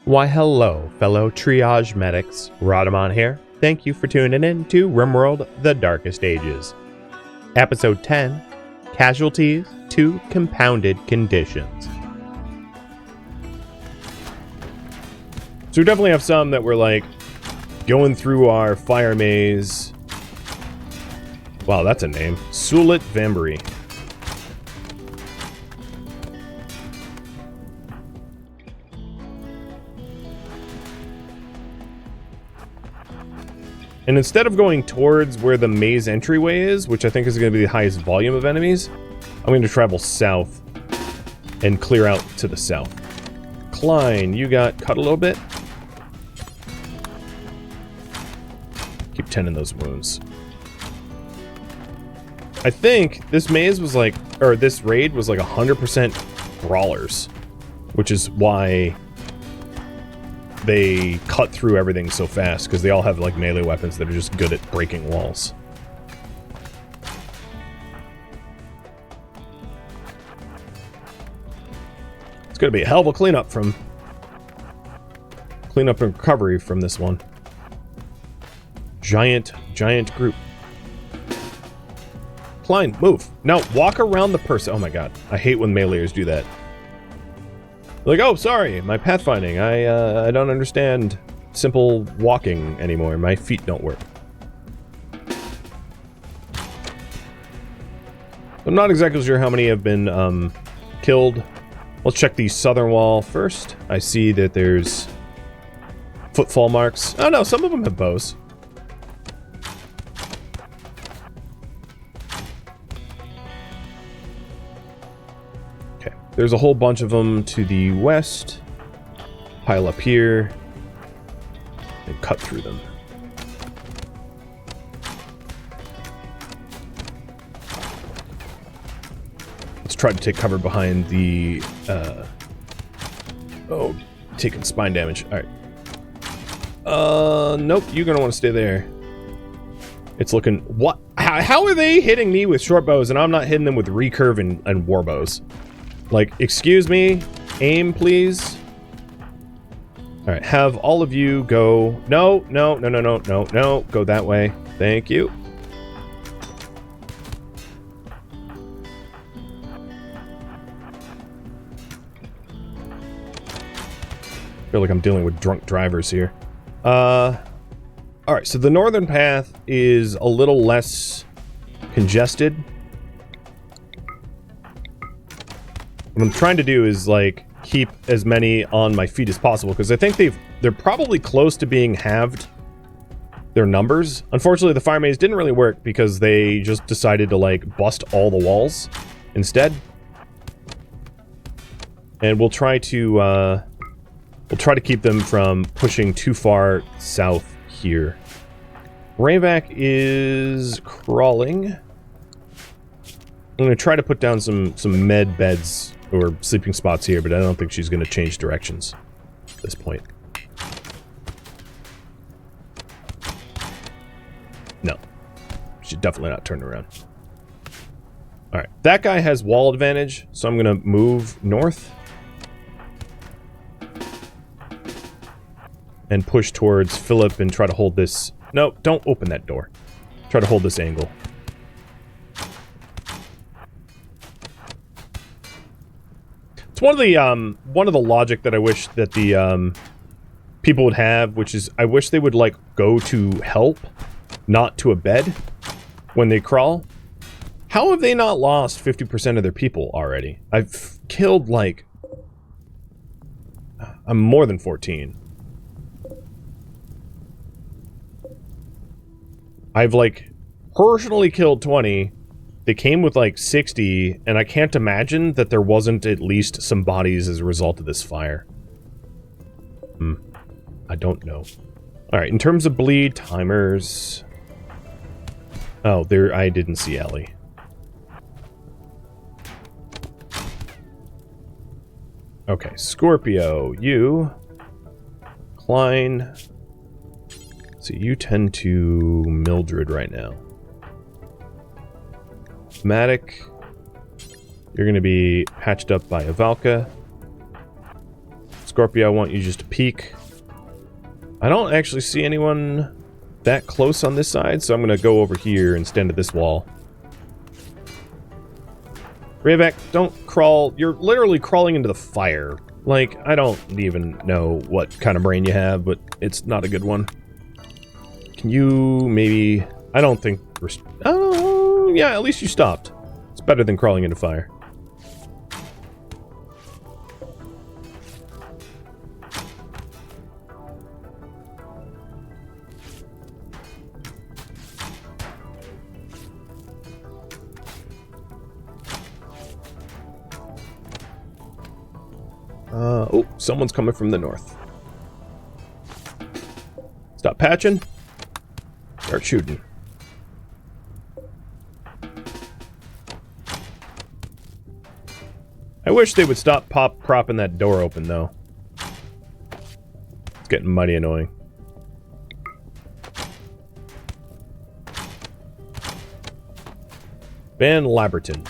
Why hello, fellow triage medics. Rhadamant here. Thank you for tuning in to RimWorld, The Darkest Ages. Episode 10, Casualties to Compounded Conditions. So we definitely have some that we're like going through our fire maze. Wow, that's a name. Sulit Vambury. And instead of going towards where the maze entryway is, which I think is going to be the highest volume of enemies, I'm going to travel south and clear out to the south. Klein, you got cut a little bit. Keep tending those wounds. I think this maze was like, or this raid was like 100% brawlers, which is why they cut through everything so fast, because they all have like melee weapons that are just good at breaking walls. It's gonna be a hell of a cleanup and recovery from this one. Giant group. Klein, move. Now walk around the person. Oh my god, I hate when meleeers do that. Like, oh, sorry, my pathfinding. I don't understand simple walking anymore. My feet don't work. I'm not exactly sure how many have been killed. Let's check the southern wall first. I see that there's footfall marks. Oh no, some of them have bows. There's a whole bunch of them to the west. Pile up here. And cut through them. Let's try to take cover behind the... oh, taking spine damage. Alright. Nope, you're gonna want to stay there. It's looking... What? How are they hitting me with short bows and I'm not hitting them with recurve and war bows? Like, excuse me, aim, please. All right, have all of you go. No, go that way. Thank you. I feel like I'm dealing with drunk drivers here. All right, so the northern path is a little less congested. What I'm trying to do is like keep as many on my feet as possible, because I think they're probably close to being halved their numbers. Unfortunately, the fire maze didn't really work because they just decided to like bust all the walls instead. And we'll try to keep them from pushing too far south here. Reivak is crawling. I'm going to try to put down some med beds or sleeping spots here, but I don't think she's going to change directions at this point. No. She's definitely not turning around. Alright, that guy has wall advantage, so I'm going to move north. And push towards Philip and try to hold this... No, don't open that door. Try to hold this angle. It's one of the logic that I wish that the people would have, which is I wish they would like go to help, not to a bed when they crawl. How have they not lost 50% of their people already? I've killed like I'm more than 14. I've like personally killed 20. They came with like 60, and I can't imagine that there wasn't at least some bodies as a result of this fire. I don't know. Alright, in terms of bleed, timers... Oh, there, I didn't see Ellie. Okay, Scorpio, you... Klein... So you tend to Mildred right now. Matic, you're going to be patched up by Avalka. Scorpio, I want you just to peek. I don't actually see anyone that close on this side, so I'm going to go over here and stand at this wall. Reivak, don't crawl. You're literally crawling into the fire. Like, I don't even know what kind of brain you have, but it's not a good one. Can you maybe... I don't think... Oh, yeah, at least you stopped. It's better than crawling into fire. Oh, someone's coming from the north. Stop patching. Start shooting. I wish they would stop propping that door open, though. It's getting mighty annoying. Van Laberton.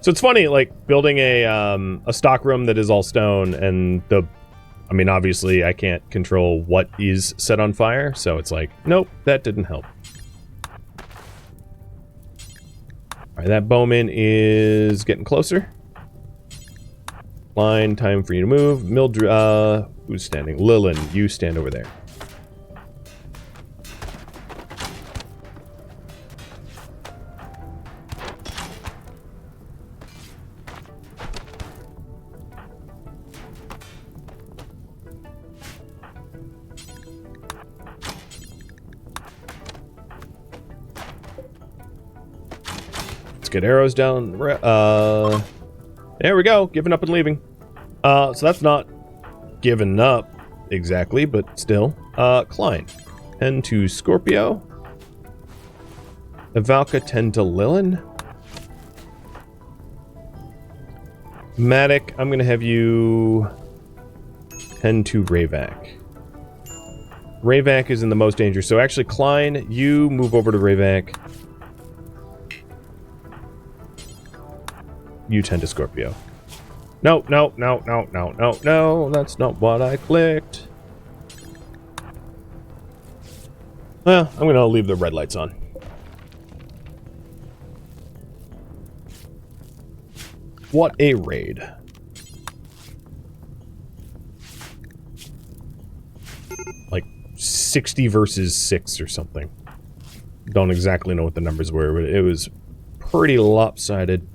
So it's funny, like, building a stock room that is all stone, and I mean, obviously, I can't control what is set on fire, so it's like, nope, that didn't help. Alright, that bowman is getting closer. Line, time for you to move. Mildred, who's standing? Lilin, you stand over there. Let's get arrows down. There we go. Giving up and leaving. So that's not giving up exactly, but still. Klein. 10 to Scorpio. Ivalka 10 to Lilin. Matic, I'm going to have you 10 to Reivak. Reivak is in the most danger. So actually, Klein, you move over to Reivak. You 10 to Scorpio. No, no, no, no, no, no, no. That's not what I clicked. Well, I'm going to leave the red lights on. What a raid. Like 60 versus 6 or something. Don't exactly know what the numbers were, but it was pretty lopsided.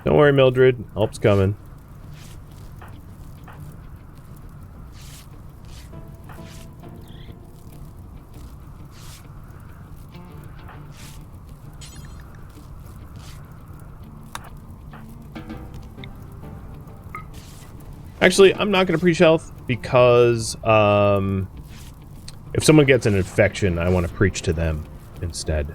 Don't worry, Mildred. Help's coming. Actually, I'm not going to preach health because if someone gets an infection, I want to preach to them instead.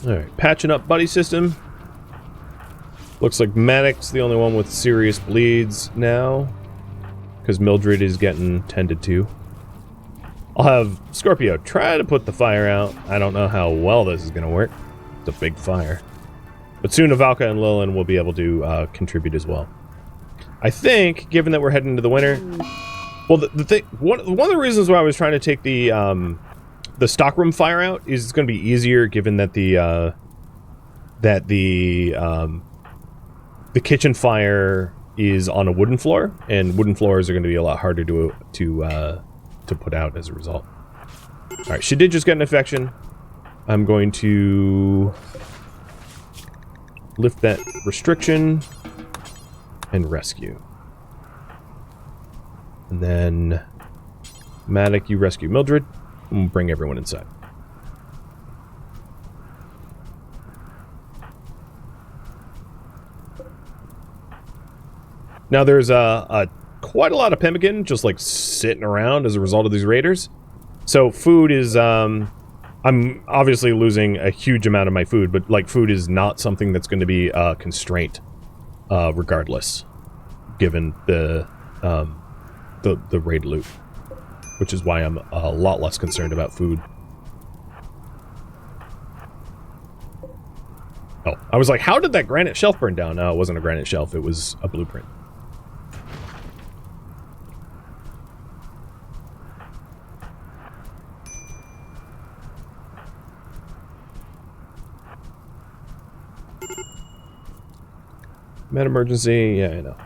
Alright, patching up buddy system. Looks like Maddox's the only one with serious bleeds now. Because Mildred is getting tended to. I'll have Scorpio try to put the fire out. I don't know how well this is going to work. It's a big fire. But soon Ivalka and Lilin will be able to contribute as well. I think, given that we're heading into the winter... Well, the thing... One of the reasons why I was trying to take the stockroom fire out is it's going to be easier given that the kitchen fire is on a wooden floor, and wooden floors are going to be a lot harder to put out as a result. Alright, she did just get an infection. I'm going to lift that restriction and rescue. And then Matic, you rescue Mildred, and we'll bring everyone inside. Now there's quite a lot of pemmican just like sitting around as a result of these raiders. So food is I'm obviously losing a huge amount of my food, but like food is not something that's going to be a constraint regardless, given the raid loot, which is why I'm a lot less concerned about food. Oh, I was like, how did that granite shelf burn down? No, it wasn't a granite shelf, it was a blueprint. Med emergency, yeah, I know.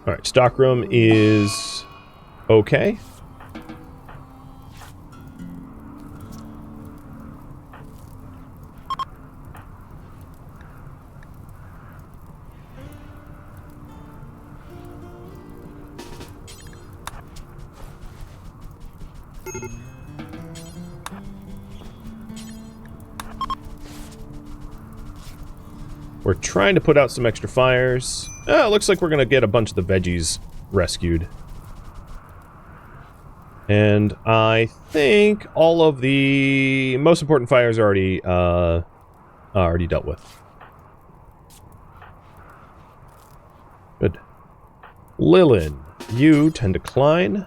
Alright, stockroom is okay. We're trying to put out some extra fires. It looks like we're going to get a bunch of the veggies rescued. And I think all of the most important fires are already dealt with. Good. Lilin, you tend to decline.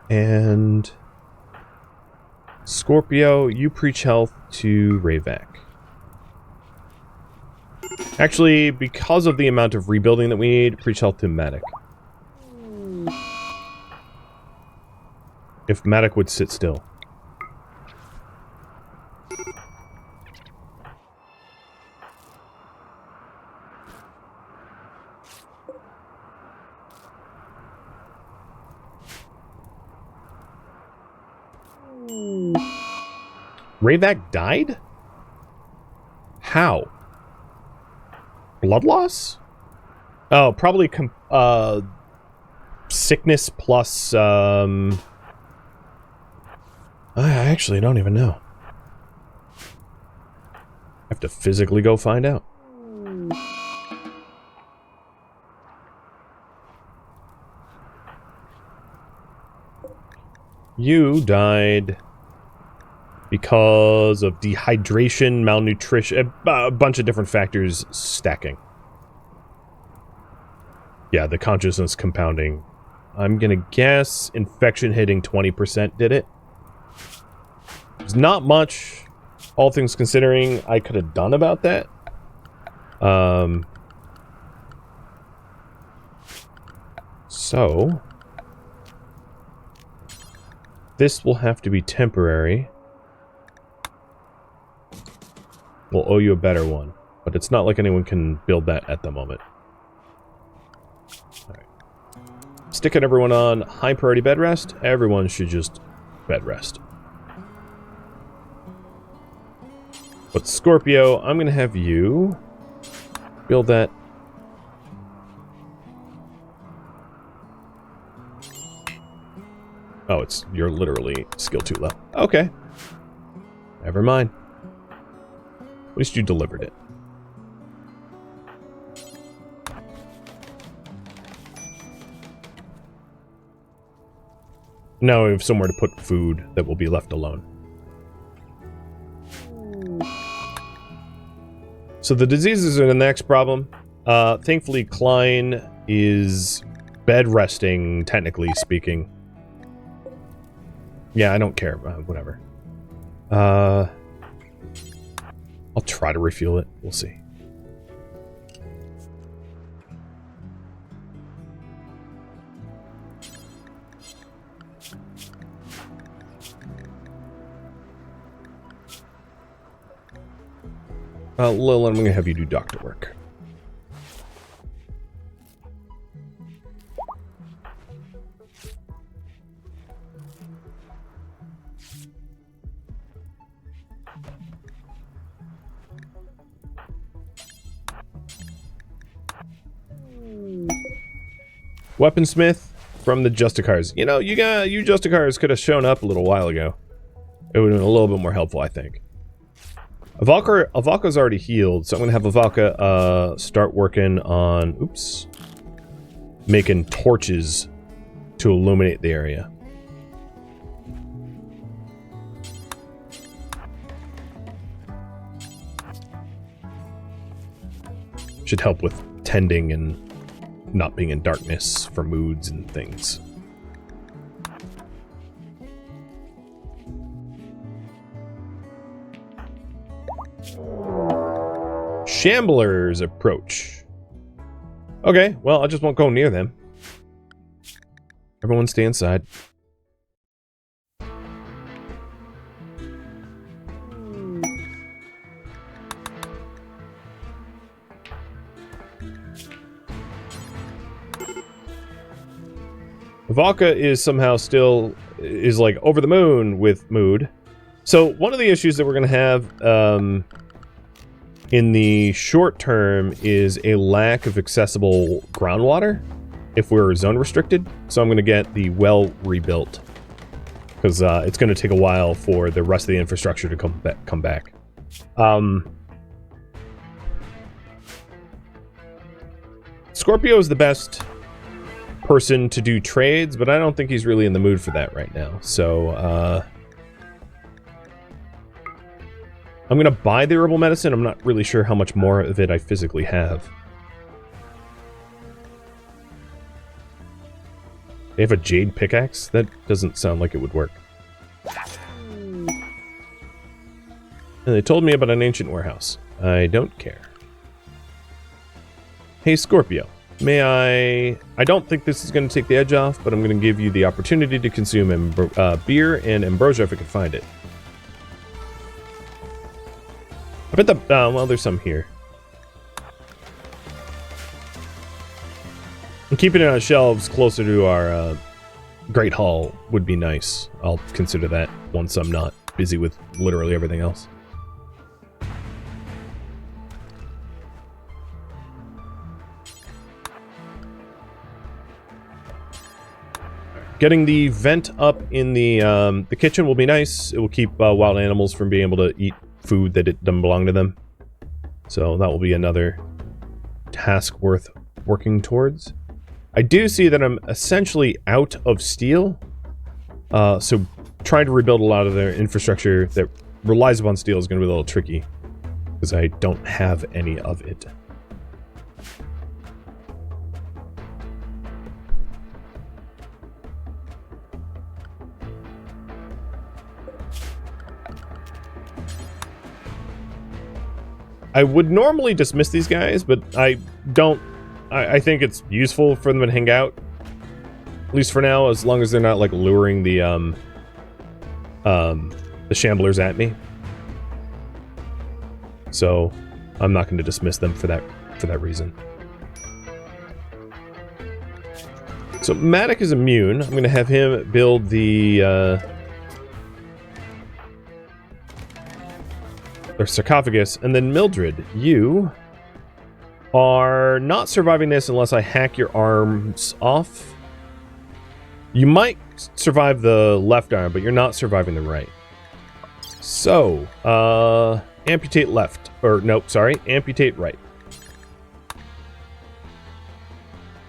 And Scorpio, you preach health to Reivak. Actually, because of the amount of rebuilding that we need, preach health to Matic. If Matic would sit still. Reivak died? How? Blood loss? Oh, probably sickness plus I actually don't even know. I have to physically go find out. You died because of dehydration, malnutrition, a bunch of different factors stacking. Yeah, the consciousness compounding. I'm gonna guess infection hitting 20% did it. There's not much, all things considering, I could have done about that. So this will have to be temporary. We'll owe you a better one, but it's not like anyone can build that at the moment. Alright. Sticking everyone on high priority bed rest. Everyone should just bed rest. But Scorpio, I'm gonna have you build that. Oh, you're literally skill 2 low. Okay. Never mind. At least you delivered it. Now we have somewhere to put food that will be left alone. So the diseases are the next problem. Thankfully, Klein is bed resting, technically speaking. Yeah, I don't care. Whatever. I'll try to refuel it. We'll see. Lil, I'm going to have you do doctor work. Weaponsmith from the Justicars. You know, you Justicars could have shown up a little while ago. It would have been a little bit more helpful, I think. Avalka's already healed, so I'm gonna have Avalka start working on making torches to illuminate the area. Should help with tending and not being in darkness for moods and things. Shamblers approach. Okay, well, I just won't go near them. Everyone stay inside. Valka is somehow still like over the moon with mood. So one of the issues that we're going to have in the short term is a lack of accessible groundwater if we're zone restricted. So I'm going to get the well rebuilt because it's going to take a while for the rest of the infrastructure to come back. Scorpio is the best person to do trades, but I don't think he's really in the mood for that right now. So I'm gonna buy the herbal medicine. I'm not really sure how much more of it I physically have. They have a jade pickaxe? That doesn't sound like it would work. And they told me about an ancient warehouse. I don't care. Hey, Scorpio. May I don't think this is going to take the edge off, but I'm going to give you the opportunity to consume beer and ambrosia if I can find it. I bet well, there's some here. And keeping it on shelves closer to our Great Hall would be nice. I'll consider that once I'm not busy with literally everything else. Getting the vent up in the kitchen will be nice. It will keep wild animals from being able to eat food that it doesn't belong to them. So that will be another task worth working towards. I do see that I'm essentially out of steel. So trying to rebuild a lot of their infrastructure that relies upon steel is going to be a little tricky. Because I don't have any of it. I would normally dismiss these guys, but I don't. I think it's useful for them to hang out, at least for now, as long as they're not like luring the shamblers at me. So I'm not going to dismiss them for that reason. So Matic is immune. I'm going to have him build the their sarcophagus, and then Mildred, you are not surviving this unless I hack your arms off. You might survive the left arm, but you're not surviving the right. So, amputate left, or nope, sorry, amputate right.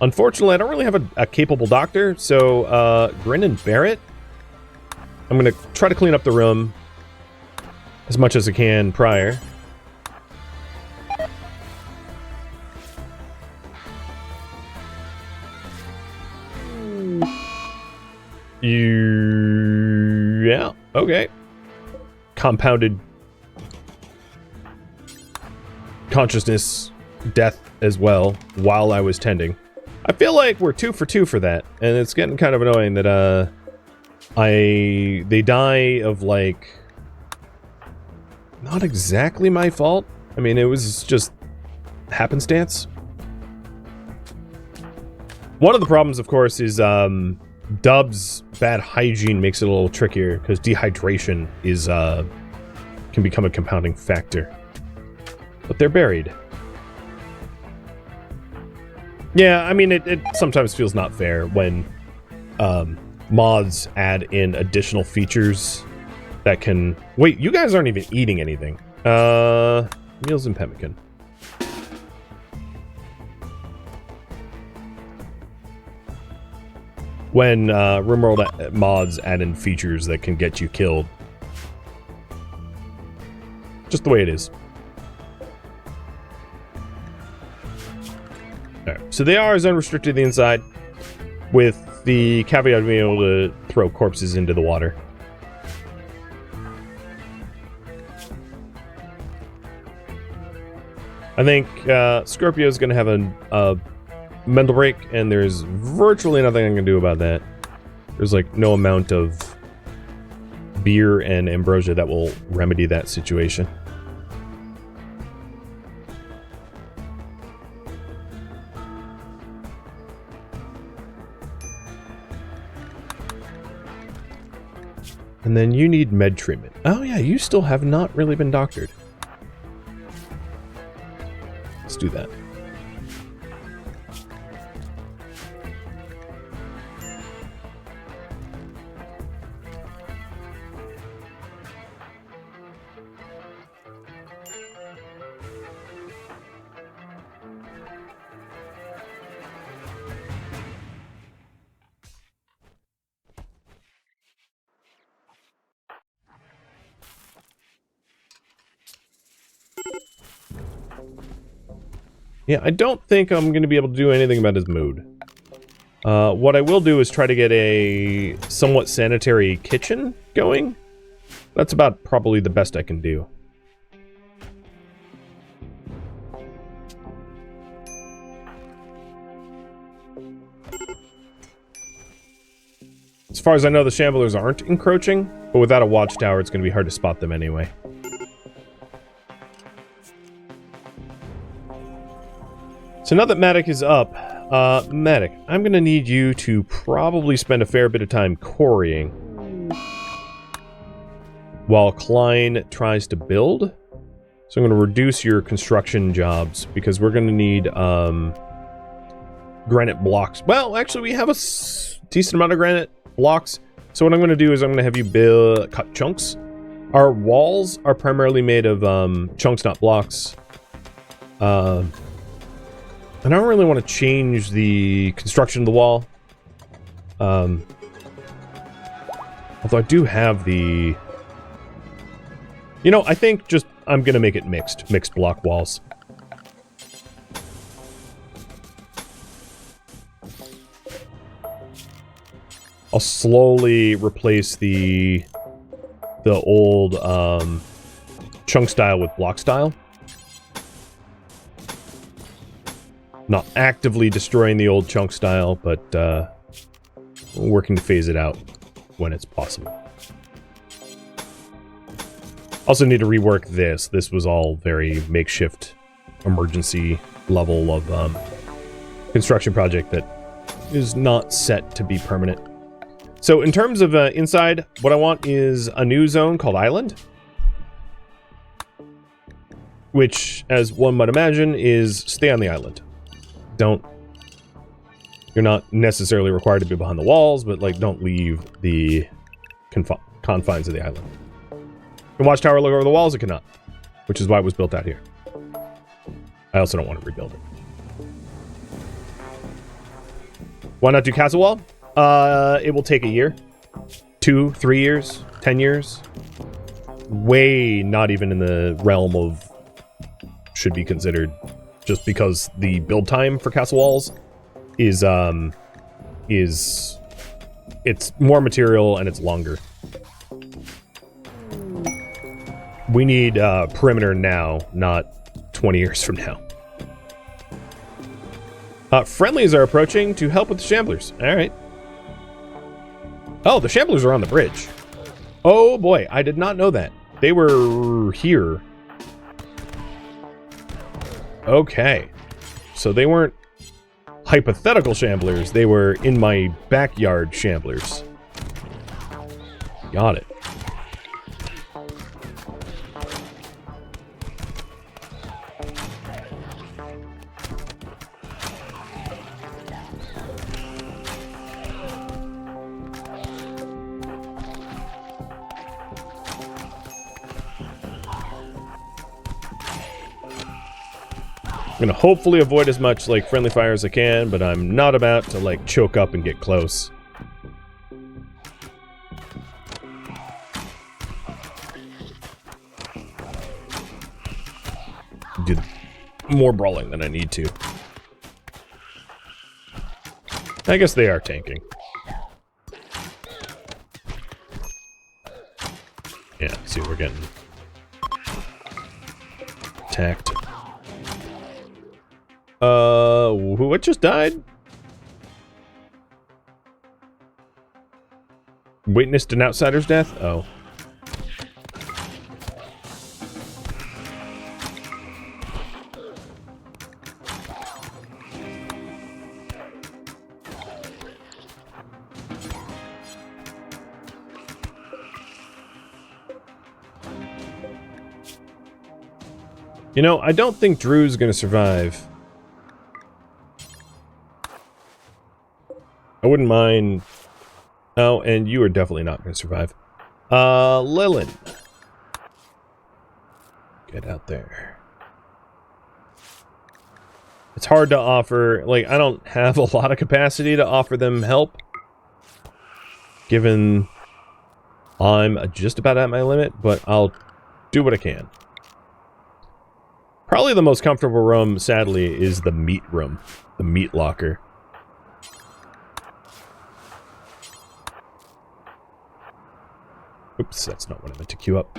Unfortunately, I don't really have a capable doctor, so grin and bear it. I'm gonna try to clean up the room as much as I can prior. Yeah, okay. Compounded consciousness death as well while I was tending. I feel like we're 2 for 2 for that, and it's getting kind of annoying that they die of like not exactly my fault, I mean, it was just happenstance. One of the problems, of course, is Dub's bad hygiene makes it a little trickier because dehydration is can become a compounding factor. But they're buried. Yeah, I mean, it sometimes feels not fair when mods add in additional features that can... Wait, you guys aren't even eating anything. Meals and pemmican. When RimWorld mods add in features that can get you killed. Just the way it is. Alright, so they are as unrestricted the inside, with the caveat of being able to throw corpses into the water. I think Scorpio is going to have a mental break, and there's virtually nothing I can do about that. There's like no amount of beer and ambrosia that will remedy that situation. And then you need med treatment. Oh yeah, you still have not really been doctored. Let's do that. Yeah, I don't think I'm going to be able to do anything about his mood. What I will do is try to get a somewhat sanitary kitchen going. That's about probably the best I can do. As far as I know, the Shamblers aren't encroaching, but without a watchtower, it's going to be hard to spot them anyway. So now that Matic is up, Matic, I'm going to need you to probably spend a fair bit of time quarrying while Klein tries to build. So I'm going to reduce your construction jobs because we're going to need granite blocks. Well, actually, we have a decent amount of granite blocks. So what I'm going to do is I'm going to have you cut chunks. Our walls are primarily made of chunks, not blocks. And I don't really want to change the construction of the wall. Although I do have the... You know, I think just I'm going to make it mixed block walls. I'll slowly replace the old chunk style with block style. Not actively destroying the old chunk style, but working to phase it out when it's possible. Also need to rework this. This was all very makeshift, emergency level of construction project that is not set to be permanent. So in terms of inside, what I want is a new zone called Island. Which, as one might imagine, is stay on the island. You're not necessarily required to be behind the walls, but like don't leave the confines of the island. Can watchtower look over the walls? It cannot, which is why it was built out here. I also don't want to rebuild it. Why not do castle wall? It will take a year, 2, 3 years, 10 years. Way not even in the realm of should be considered. Just because the build time for castle walls is it's more material and it's longer. We need perimeter now, not 20 years from now. Friendlies are approaching to help with the Shamblers. All right. Oh, the Shamblers are on the bridge. Oh boy, I did not know that. They were here. Okay. So they weren't hypothetical shamblers. They were in my backyard shamblers. Got it. I'm gonna hopefully avoid as much, like, friendly fire as I can, but I'm not about to, like, choke up and get close. Do more brawling than I need to. I guess they are tanking. Yeah, see, we're getting attacked. What just died? Witnessed an outsider's death? Oh. You know, I don't think Drew's gonna survive. I wouldn't mind... Oh, and you are definitely not going to survive. Lilin. Get out there. It's hard to offer... Like, I don't have a lot of capacity to offer them help. Given I'm just about at my limit, but I'll do what I can. Probably the most comfortable room, sadly, is the meat room. The meat locker. Oops, that's not what I meant to queue up.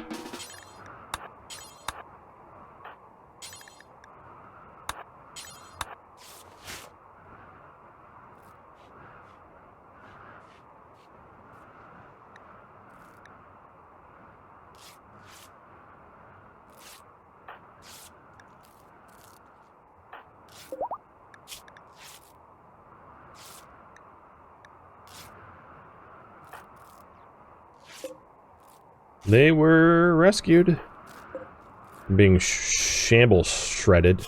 They were rescued. Being shambles shredded.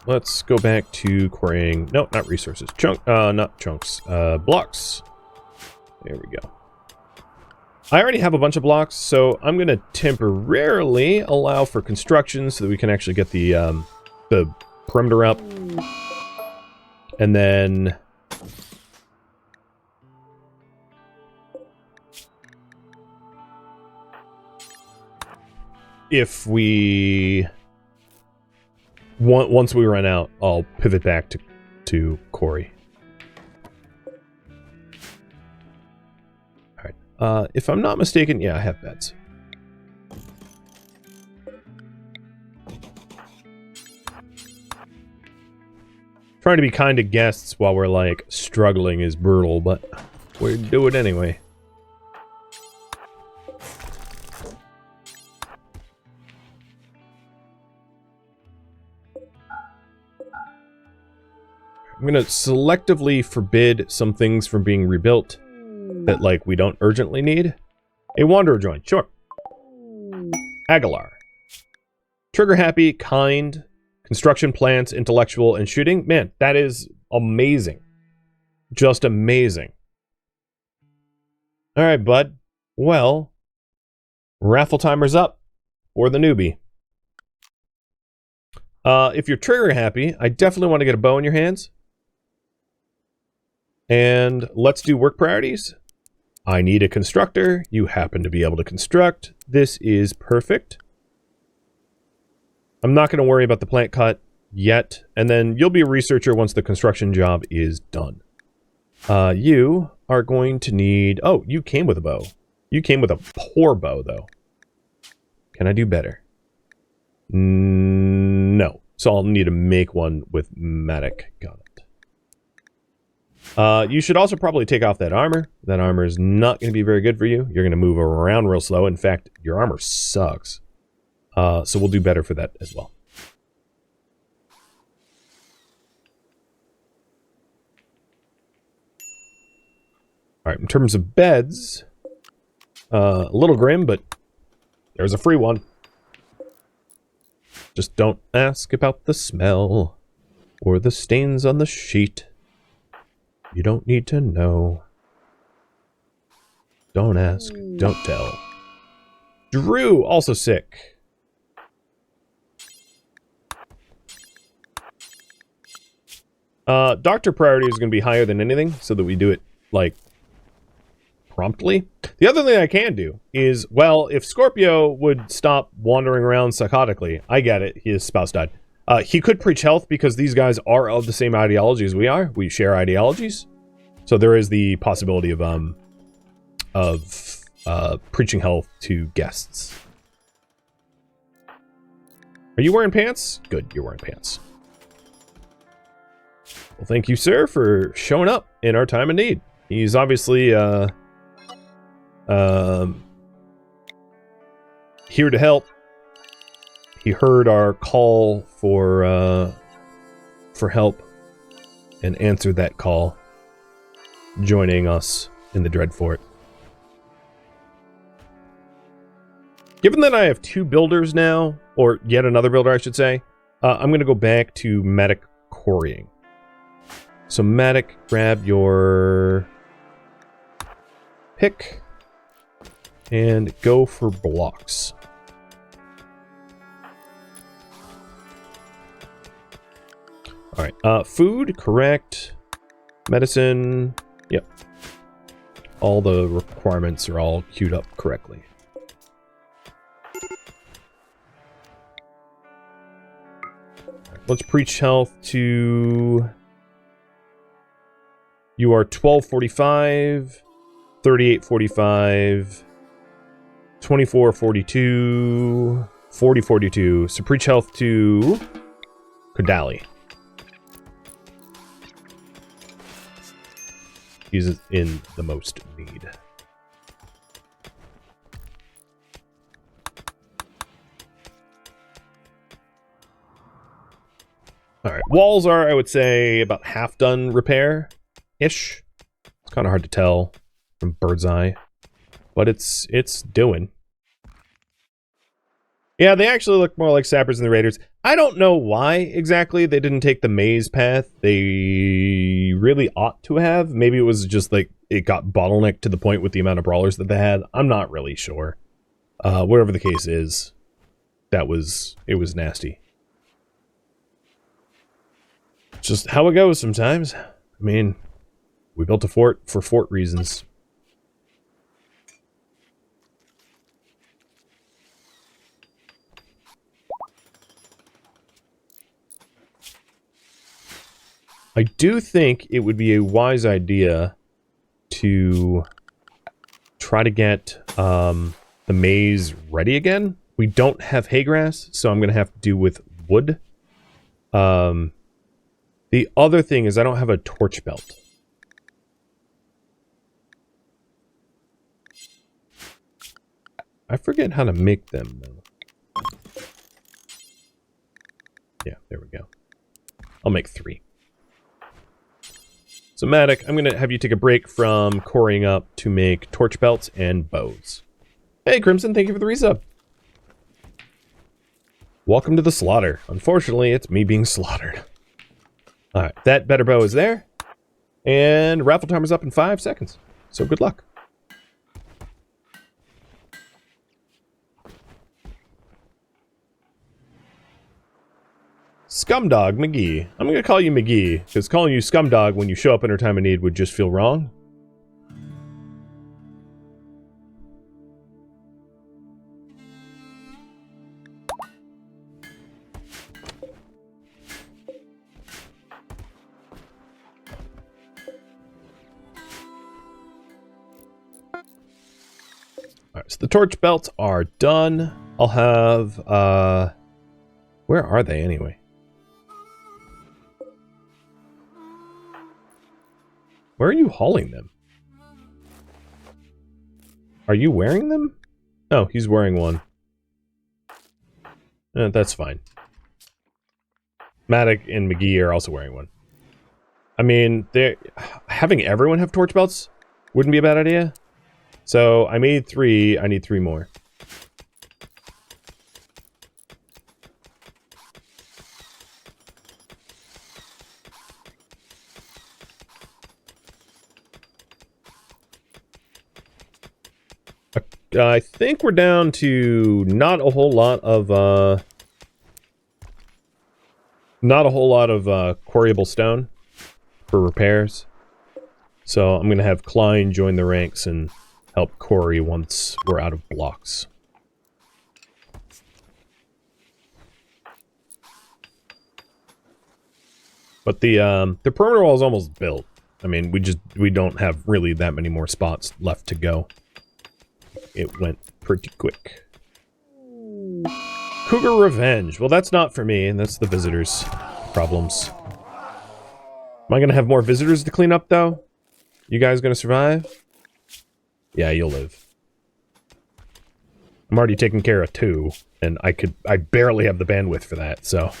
Let's go back to quarrying. No, not resources. Not chunks. Blocks. There we go. I already have a bunch of blocks, so I'm going to temporarily allow for construction so that we can actually get the perimeter up. And then... if we... once we run out, I'll pivot back to quarry. Alright. If I'm not mistaken, yeah, I have beds. Trying to be kind to guests while we're, like, struggling is brutal, but we do it anyway. I'm gonna selectively forbid some things from being rebuilt that, like, we don't urgently need. A wanderer joint, sure. Aguilar. Trigger happy, kind, construction plants, intellectual, and shooting. Man, that is amazing. Just amazing. Alright, bud. Well, raffle timer's up for the newbie. If you're trigger happy, I definitely want to get a bow in your hands. And let's do work priorities. I need a constructor. You happen to be able to construct. This is perfect. I'm not going to worry about the plant cut yet. And then you'll be a researcher once the construction job is done. You are going to need... Oh, you came with a bow. You came with a poor bow, though. Can I do better? No. So I'll need to make one with Matic. Got it. You should also probably take off that armor. That armor is not going to be very good for you. You're going to move around real slow. In fact, your armor sucks. So we'll do better for that as well. Alright, in terms of beds, a little grim, but there's a free one. Just don't ask about the smell or the stains on the sheet. You don't need to know. Don't ask, don't tell. Drew, also sick. Doctor priority is going to be higher than anything, so that we do it, like, promptly. The other thing I can do is, well, if Scorpio would stop wandering around psychotically, I get it, his spouse died. He could preach health because these guys are of the same ideology as we are. We share ideologies. So there is the possibility of preaching health to guests. Are you wearing pants? Good, you're wearing pants. Well, thank you, sir, for showing up in our time of need. He's obviously, here to help. He heard our call for help and answered that call, joining us in the Dread Fort. Given that I have two builders now, or yet another builder, I should say, I'm going to go back to Matic quarrying. So Matic, grab your pick and go for blocks. Alright, food, correct. Medicine, yep. All the requirements are all queued up correctly. Let's preach health to... You are 1245, 3845, 2442, 4042. So preach health to Kodali. He's in the most need. Alright, walls are, I would say, about half done repair-ish. It's kind of hard to tell from bird's eye, but it's doing. Yeah, they actually look more like sappers than the raiders. I don't know why exactly they didn't take the maze path. They really ought to have. Maybe it was just like it got bottlenecked to the point with the amount of brawlers that they had. I'm not really sure. Whatever the case is, it was nasty. Just how it goes sometimes. I mean, we built a fort for fort reasons. I do think it would be a wise idea to try to get the maze ready again. We don't have hay grass, so I'm going to have to do with wood. The other thing is I don't have a torch belt. I forget how to make them, though. Yeah, there we go. I'll make 3. So, Matic, I'm going to have you take a break from quarrying up to make torch belts and bows. Hey, Crimson, thank you for the resub. Welcome to the slaughter. Unfortunately, it's me being slaughtered. Alright, that better bow is there. And raffle timer's up in 5 seconds. So good luck. Scumdog McGee. I'm going to call you McGee, because calling you Scumdog when you show up in her time of need would just feel wrong. So the torch belts are done. I'll have, where are they anyway? Where are you hauling them? Are you wearing them? Oh, he's wearing one. That's fine. Maddock and McGee are also wearing one. I mean, having everyone have torch belts wouldn't be a bad idea. So I made 3. I need 3 more. I think we're down to not a whole lot of quarryable stone for repairs. So I'm gonna have Klein join the ranks and help quarry once we're out of blocks. But the perimeter wall is almost built. I mean, we don't have really that many more spots left to go. It went pretty quick. Cougar Revenge. Well, that's not for me, and that's the visitors' problems. Am I gonna have more visitors to clean up, though? You guys gonna survive? Yeah, you'll live. I'm already taking care of 2, and I barely have the bandwidth for that, so...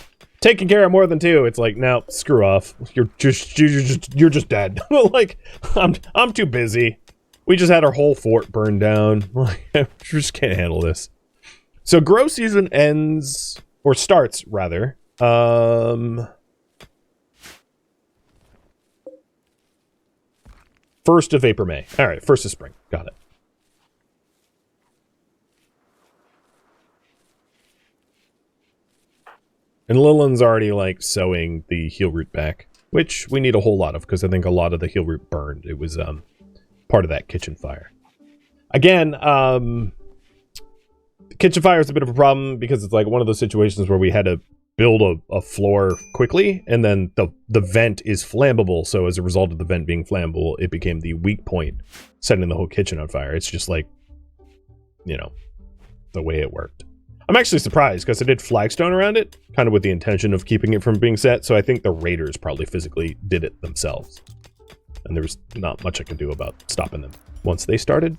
Taking care of more than 2, it's like, no, screw off. You're just dead. Like, I'm too busy. We just had our whole fort burned down. I just can't handle this. So grow season ends, or starts rather. 1st of April, May. All right, 1st of spring. Got it. And Lillian's already like sewing the heel root back, which we need a whole lot of because I think a lot of the heel root burned. It was part of that kitchen fire. Again, the kitchen fire is a bit of a problem because it's like one of those situations where we had to build a floor quickly, and then the vent is flammable, so as a result of the vent being flammable, it became the weak point, setting the whole kitchen on fire. It's just like, you know, the way it worked. I'm actually surprised because I did flagstone around it, kind of with the intention of keeping it from being set, so I think the raiders probably physically did it themselves. And there was not much I could do about stopping them once they started.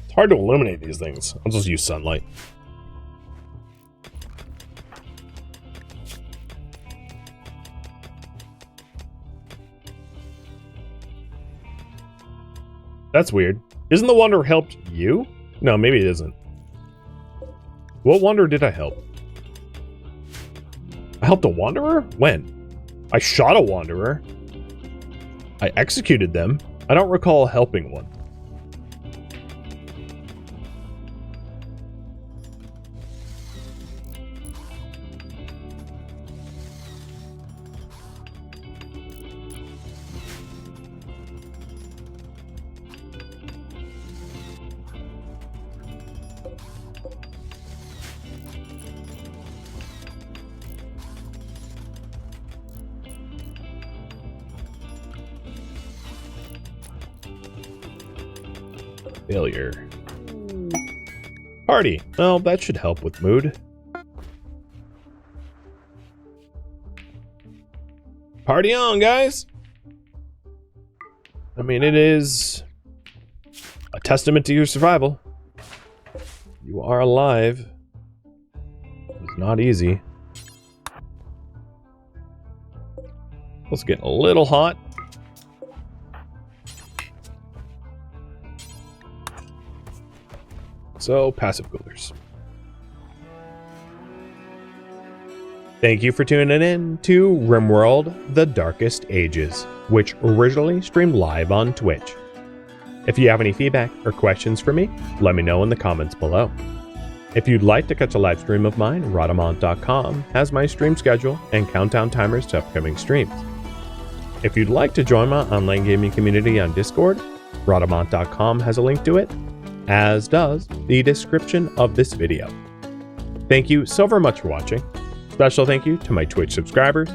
It's hard to illuminate these things. I'll just use sunlight. That's weird. Isn't the Wanderer helped you? No, maybe it isn't. What Wanderer did I help? I helped a Wanderer? When? I shot a Wanderer. I executed them. I don't recall helping one. Failure. Party. Well, that should help with mood. Party on, guys! I mean, it is a testament to your survival. You are alive. It's not easy. It's getting a little hot. So, passive coolers. Thank you for tuning in to RimWorld: The Darkest Ages, which originally streamed live on Twitch. If you have any feedback or questions for me, let me know in the comments below. If you'd like to catch a live stream of mine, Rhadamant.com has my stream schedule and countdown timers to upcoming streams. If you'd like to join my online gaming community on Discord, Rhadamant.com has a link to it, as does the description of this video. Thank you so very much for watching. Special thank you to my Twitch subscribers,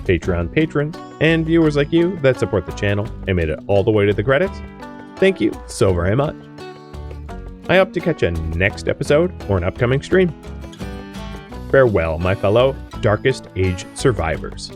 Patreon patrons, and viewers like you that support the channel and made it all the way to the credits. Thank you so very much. I hope to catch you next episode or an upcoming stream. Farewell, my fellow Darkest Age survivors.